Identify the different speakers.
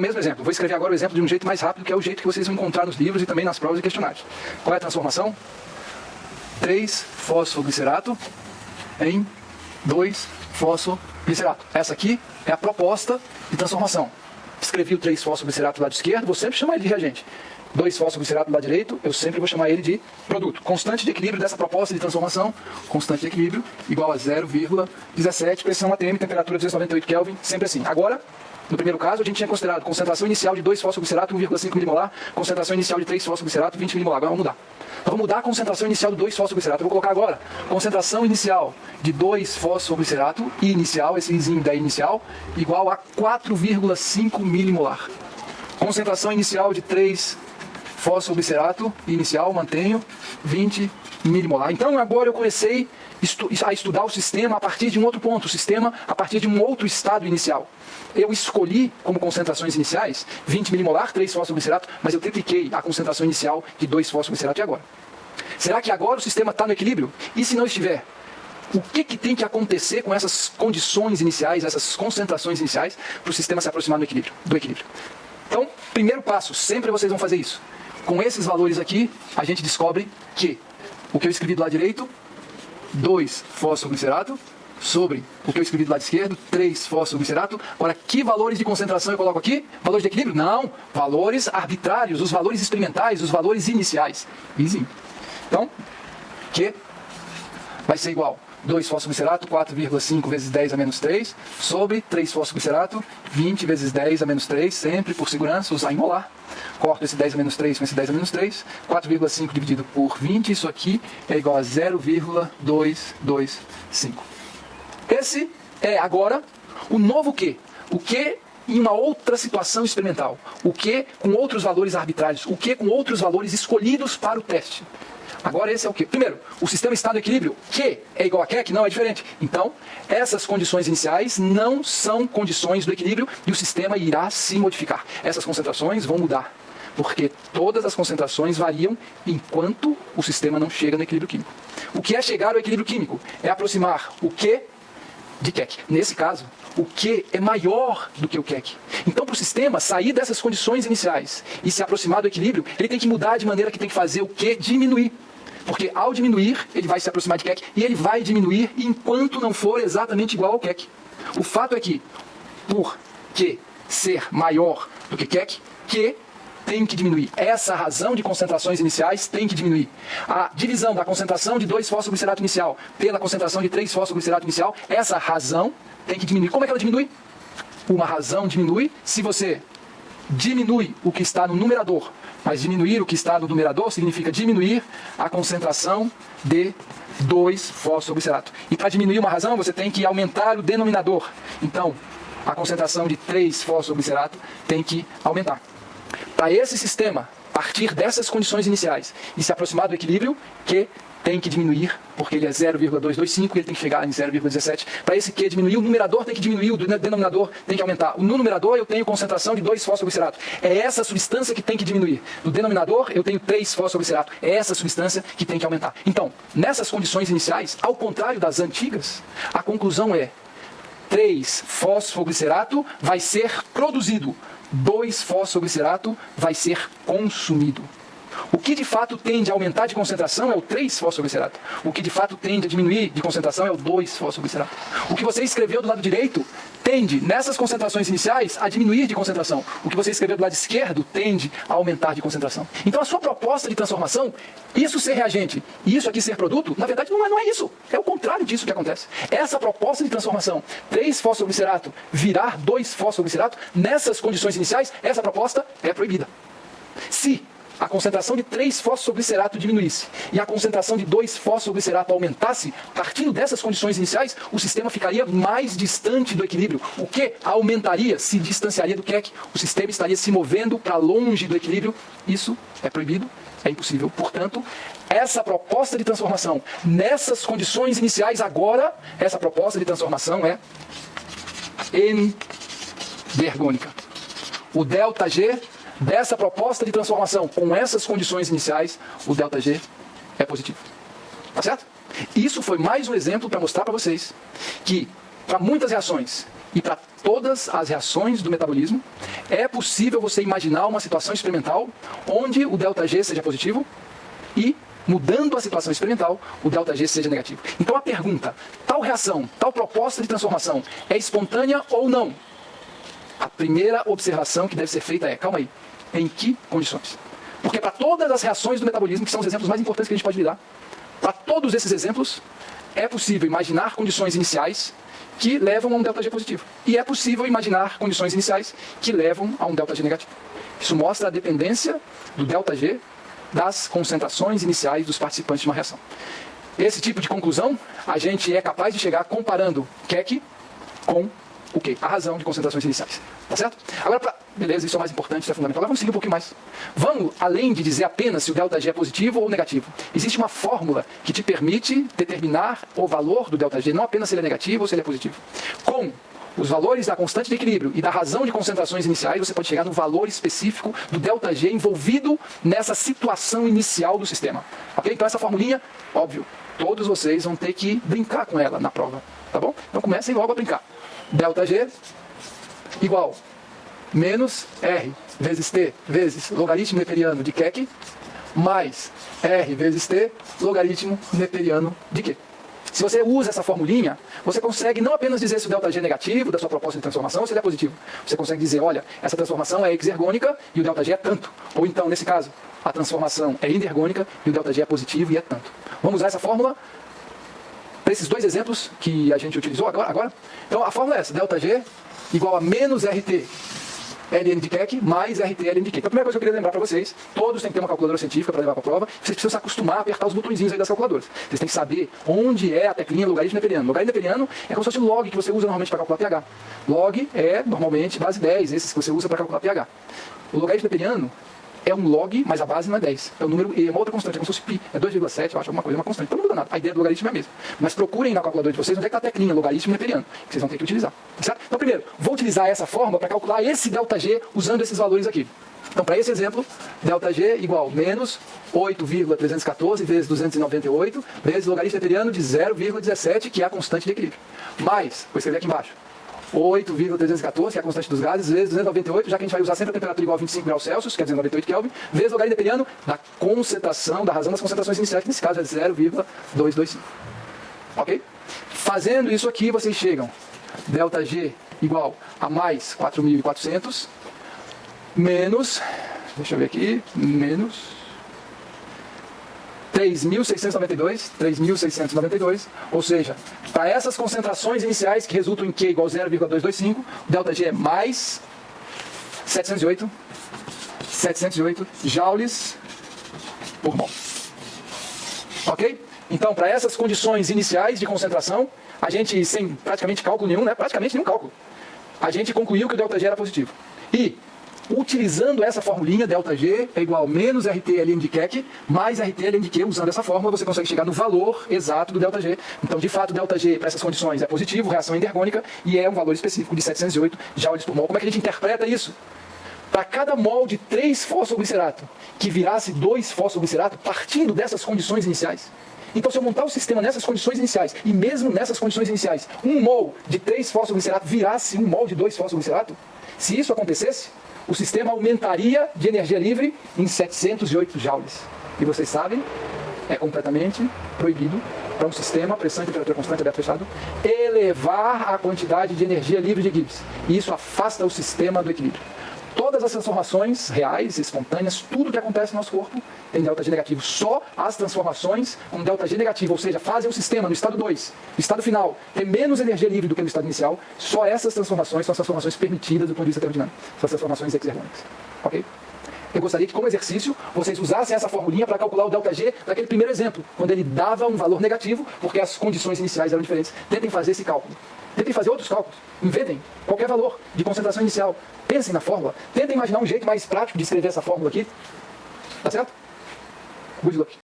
Speaker 1: o mesmo exemplo. Vou escrever agora o exemplo de um jeito mais rápido, que é o jeito que vocês vão encontrar nos livros e também nas provas e questionários. Qual é a transformação? 3-fosfoglicerato em 2-fosfoglicerato. Essa aqui é a proposta de transformação. Escrevi o 3-fosfoglicerato do lado esquerdo, vou sempre chamar ele de reagente. 2-fosfoglicerato do lado direito, eu sempre vou chamar ele de produto. Constante de equilíbrio dessa proposta de transformação, constante de equilíbrio, igual a 0,17, pressão ATM, temperatura 298 Kelvin, sempre assim. Agora, no primeiro caso, a gente tinha considerado concentração inicial de 2-fosfoglicerato, 1,5 milimolar, concentração inicial de 3-fosfoglicerato, 20 milimolar. Agora vamos mudar. Então vamos mudar a concentração inicial do 2-fosfoglicerato. Eu vou colocar agora concentração inicial de 2-fosfoglicerato, I inicial, esse Izinho da inicial, igual a 4,5 milimolar. Concentração inicial de 3-fosfoglicerato, inicial, mantenho, 20 milimolar. Então agora eu comecei a estudar o sistema a partir de um outro ponto, o sistema a partir de um outro estado inicial. Eu escolhi como concentrações iniciais 20 milimolar, 3-fosfoglicerato, mas eu tripliquei a concentração inicial de 2-fosfoglicerato e agora? Será que agora o sistema está no equilíbrio? E se não estiver? O que tem que acontecer com essas condições iniciais, essas concentrações iniciais, para o sistema se aproximar do equilíbrio? Então, primeiro passo, sempre vocês vão fazer isso. Com esses valores aqui, a gente descobre que o que eu escrevi do lado direito, 2-fosfoglicerato, sobre o que eu escrevi do lado esquerdo, 3-fosfoglicerato. Agora, que valores de concentração eu coloco aqui? Valores de equilíbrio? Não, valores arbitrários, os valores experimentais, os valores iniciais. Easy. Então, que vai ser igual 2-fosfoglicerato, 4,5 vezes 10 a menos 3, sobre 3-fosfoglicerato, 20 vezes 10 a menos 3, sempre por segurança, usar em molar. Corto esse 10 a menos 3 com esse 10 a menos 3, 4,5 dividido por 20, isso aqui é igual a 0,225. Esse é agora o novo Q. O Q em uma outra situação experimental. O Q com outros valores arbitrários. O Q com outros valores escolhidos para o teste. Agora esse é o Q. Primeiro, o sistema está no equilíbrio. Q é igual a Keck? Não, é diferente. Então, essas condições iniciais não são condições do equilíbrio e o sistema irá se modificar. Essas concentrações vão mudar. Porque todas as concentrações variam enquanto o sistema não chega no equilíbrio químico. O que é chegar ao equilíbrio químico? É aproximar o Q de Keck. Nesse caso, o Q é maior do que o Keck. Então, para o sistema sair dessas condições iniciais e se aproximar do equilíbrio, ele tem que mudar de maneira que tem que fazer o Q diminuir. Porque ao diminuir, ele vai se aproximar de Keck e ele vai diminuir enquanto não for exatamente igual ao Keck. O fato é que, por Q ser maior do que Keck, Q tem que diminuir. Essa razão de concentrações iniciais tem que diminuir. A divisão da concentração de 2-fosfoglicerato inicial pela concentração de 3-fosfoglicerato inicial, essa razão tem que diminuir. Como é que ela diminui? Uma razão diminui se você diminui o que está no numerador. Mas diminuir o que está no numerador significa diminuir a concentração de 2-fosfoglicerato. E para diminuir uma razão, você tem que aumentar o denominador. Então, a concentração de 3-fosfoglicerato tem que aumentar. Para esse sistema partir dessas condições iniciais e se aproximar do equilíbrio, que tem que diminuir, porque ele é 0,225 e ele tem que chegar em 0,17. Para esse Q diminuir, o numerador tem que diminuir, o denominador tem que aumentar. No numerador eu tenho concentração de 2-fosfoglicerato. É essa substância que tem que diminuir. No denominador eu tenho 3-fosfoglicerato. É essa substância que tem que aumentar. Então, nessas condições iniciais, ao contrário das antigas, a conclusão é 3-fosfoglicerato vai ser produzido. 2-fosfoglicerato vai ser consumido. O que de fato tende a aumentar de concentração é o 3-fosfoglicerato. O que de fato tende a diminuir de concentração é o 2-fosfoglicerato. O que você escreveu do lado direito tende, nessas concentrações iniciais, a diminuir de concentração. O que você escreveu do lado esquerdo tende a aumentar de concentração. Então a sua proposta de transformação, isso ser reagente e isso aqui ser produto, na verdade não é isso. É o contrário disso que acontece. Essa proposta de transformação, 3-fosfoglicerato virar 2-fosfoglicerato, nessas condições iniciais, essa proposta é proibida. Se a concentração de 3-fosfoglicerato diminuísse e a concentração de 2-fosfoglicerato aumentasse, partindo dessas condições iniciais, o sistema ficaria mais distante do equilíbrio. O que aumentaria, se distanciaria do Keck, o sistema estaria se movendo para longe do equilíbrio. Isso é proibido, é impossível. Portanto, essa proposta de transformação, nessas condições iniciais agora, essa proposta de transformação é endergônica. O ΔG dessa proposta de transformação com essas condições iniciais, o ΔG é positivo. Tá certo? Isso foi mais um exemplo para mostrar para vocês que, para muitas reações e para todas as reações do metabolismo, é possível você imaginar uma situação experimental onde o ΔG seja positivo e, mudando a situação experimental, o ΔG seja negativo. Então a pergunta, tal reação, tal proposta de transformação é espontânea ou não? A primeira observação que deve ser feita é, calma aí, em que condições? Porque para todas as reações do metabolismo, que são os exemplos mais importantes que a gente pode lidar, para todos esses exemplos, é possível imaginar condições iniciais que levam a um ΔG positivo. E é possível imaginar condições iniciais que levam a um ΔG negativo. Isso mostra a dependência do ΔG das concentrações iniciais dos participantes de uma reação. Esse tipo de conclusão a gente é capaz de chegar comparando Keck com o quê? A razão de concentrações iniciais. Tá certo? Agora, beleza, isso é o mais importante, isso é fundamental. Agora vamos seguir um pouquinho mais. Vamos, além de dizer apenas se o ΔG é positivo ou negativo, existe uma fórmula que te permite determinar o valor do ΔG, não apenas se ele é negativo ou se ele é positivo. Com os valores da constante de equilíbrio e da razão de concentrações iniciais, você pode chegar no valor específico do ΔG envolvido nessa situação inicial do sistema. Ok? Então essa formulinha, óbvio, todos vocês vão ter que brincar com ela na prova. Tá bom? Então comecem logo a brincar. ΔG igual menos R vezes T vezes logaritmo neperiano de Keck mais R vezes T logaritmo neperiano de Q. Se você usa essa formulinha, você consegue não apenas dizer se o ΔG é negativo da sua proposta de transformação ou se ele é positivo. Você consegue dizer, olha, essa transformação é exergônica e o ΔG é tanto. Ou então, nesse caso, a transformação é endergônica e o ΔG é positivo e é tanto. Vamos usar essa fórmula para esses dois exemplos que a gente utilizou agora. Então, a fórmula é essa, ΔG igual a menos RT ln de Keck mais RT ln de Q. Então, a primeira coisa que eu queria lembrar para vocês, todos têm que ter uma calculadora científica para levar para a prova, vocês precisam se acostumar a apertar os botõezinhos aí das calculadoras. Vocês têm que saber onde é a teclinha logaritmo neperiano. Logaritmo neperiano é como se fosse o log que você usa normalmente para calcular pH. Log é, normalmente, base 10, esses que você usa para calcular pH. O logaritmo neperiano é um log, mas a base não é 10. É o número E, é uma outra constante, é como se fosse pi, é 2,7, eu acho, alguma coisa, é uma constante. Então não muda nada, a ideia do logaritmo é a mesma. Mas procurem na calculadora de vocês onde é que está a teclinha logaritmo neperiano, que vocês vão ter que utilizar. Certo? Então primeiro, vou utilizar essa forma para calcular esse ΔG usando esses valores aqui. Então para esse exemplo, ΔG igual menos 8,314 vezes 298 vezes logaritmo neperiano de 0,17, que é a constante de equilíbrio. Mais, vou escrever aqui embaixo, 8,314, que é a constante dos gases, vezes 298, já que a gente vai usar sempre a temperatura igual a 25 graus Celsius, quer dizer 98 Kelvin, vezes o logaritmo neperiano da concentração, da razão das concentrações iniciais, que nesse caso é 0,225. Ok? Fazendo isso aqui, vocês chegam ΔG igual a mais 4.400, menos, deixa eu ver aqui, menos 3.692, ou seja, para essas concentrações iniciais que resultam em Q igual a 0,225, o ΔG é mais 708 joules por mol. Ok? Então, para essas condições iniciais de concentração, a gente, sem praticamente cálculo nenhum, né? Praticamente nenhum cálculo, a gente concluiu que o ΔG era positivo. E utilizando essa formulinha, ΔG é igual a menos RT ln de Keck mais RT ln de Q. Usando essa fórmula, você consegue chegar no valor exato do ΔG. Então, de fato, o ΔG para essas condições é positivo, reação endergônica, e é um valor específico de 708 joules por mol. Como é que a gente interpreta isso? Para cada mol de 3 fosfoglicerato que virasse 2 fosfoglicerato, partindo dessas condições iniciais. Então, se eu montar o sistema nessas condições iniciais, e mesmo nessas condições iniciais, 1 mol de 3 fosfoglicerato virasse 1 mol de 2 fosfoglicerato, se isso acontecesse, o sistema aumentaria de energia livre em 708 joules. E vocês sabem, é completamente proibido para um sistema, pressão e temperatura constante aberto fechado, elevar a quantidade de energia livre de Gibbs. E isso afasta o sistema do equilíbrio. Todas as transformações reais, espontâneas, tudo que acontece no nosso corpo tem ΔG negativo. Só as transformações com ΔG negativo, ou seja, fazem o sistema no estado 2, no estado final, ter menos energia livre do que no estado inicial, só essas transformações são as transformações permitidas do ponto de vista termodinâmico. São as transformações exergônicas. Ok? Eu gostaria que, como exercício, vocês usassem essa formulinha para calcular o ΔG daquele primeiro exemplo, quando ele dava um valor negativo, porque as condições iniciais eram diferentes. Tentem fazer esse cálculo. Tentem fazer outros cálculos. Inventem qualquer valor de concentração inicial. Pensem na fórmula. Tentem imaginar um jeito mais prático de escrever essa fórmula aqui. Tá certo? Good luck.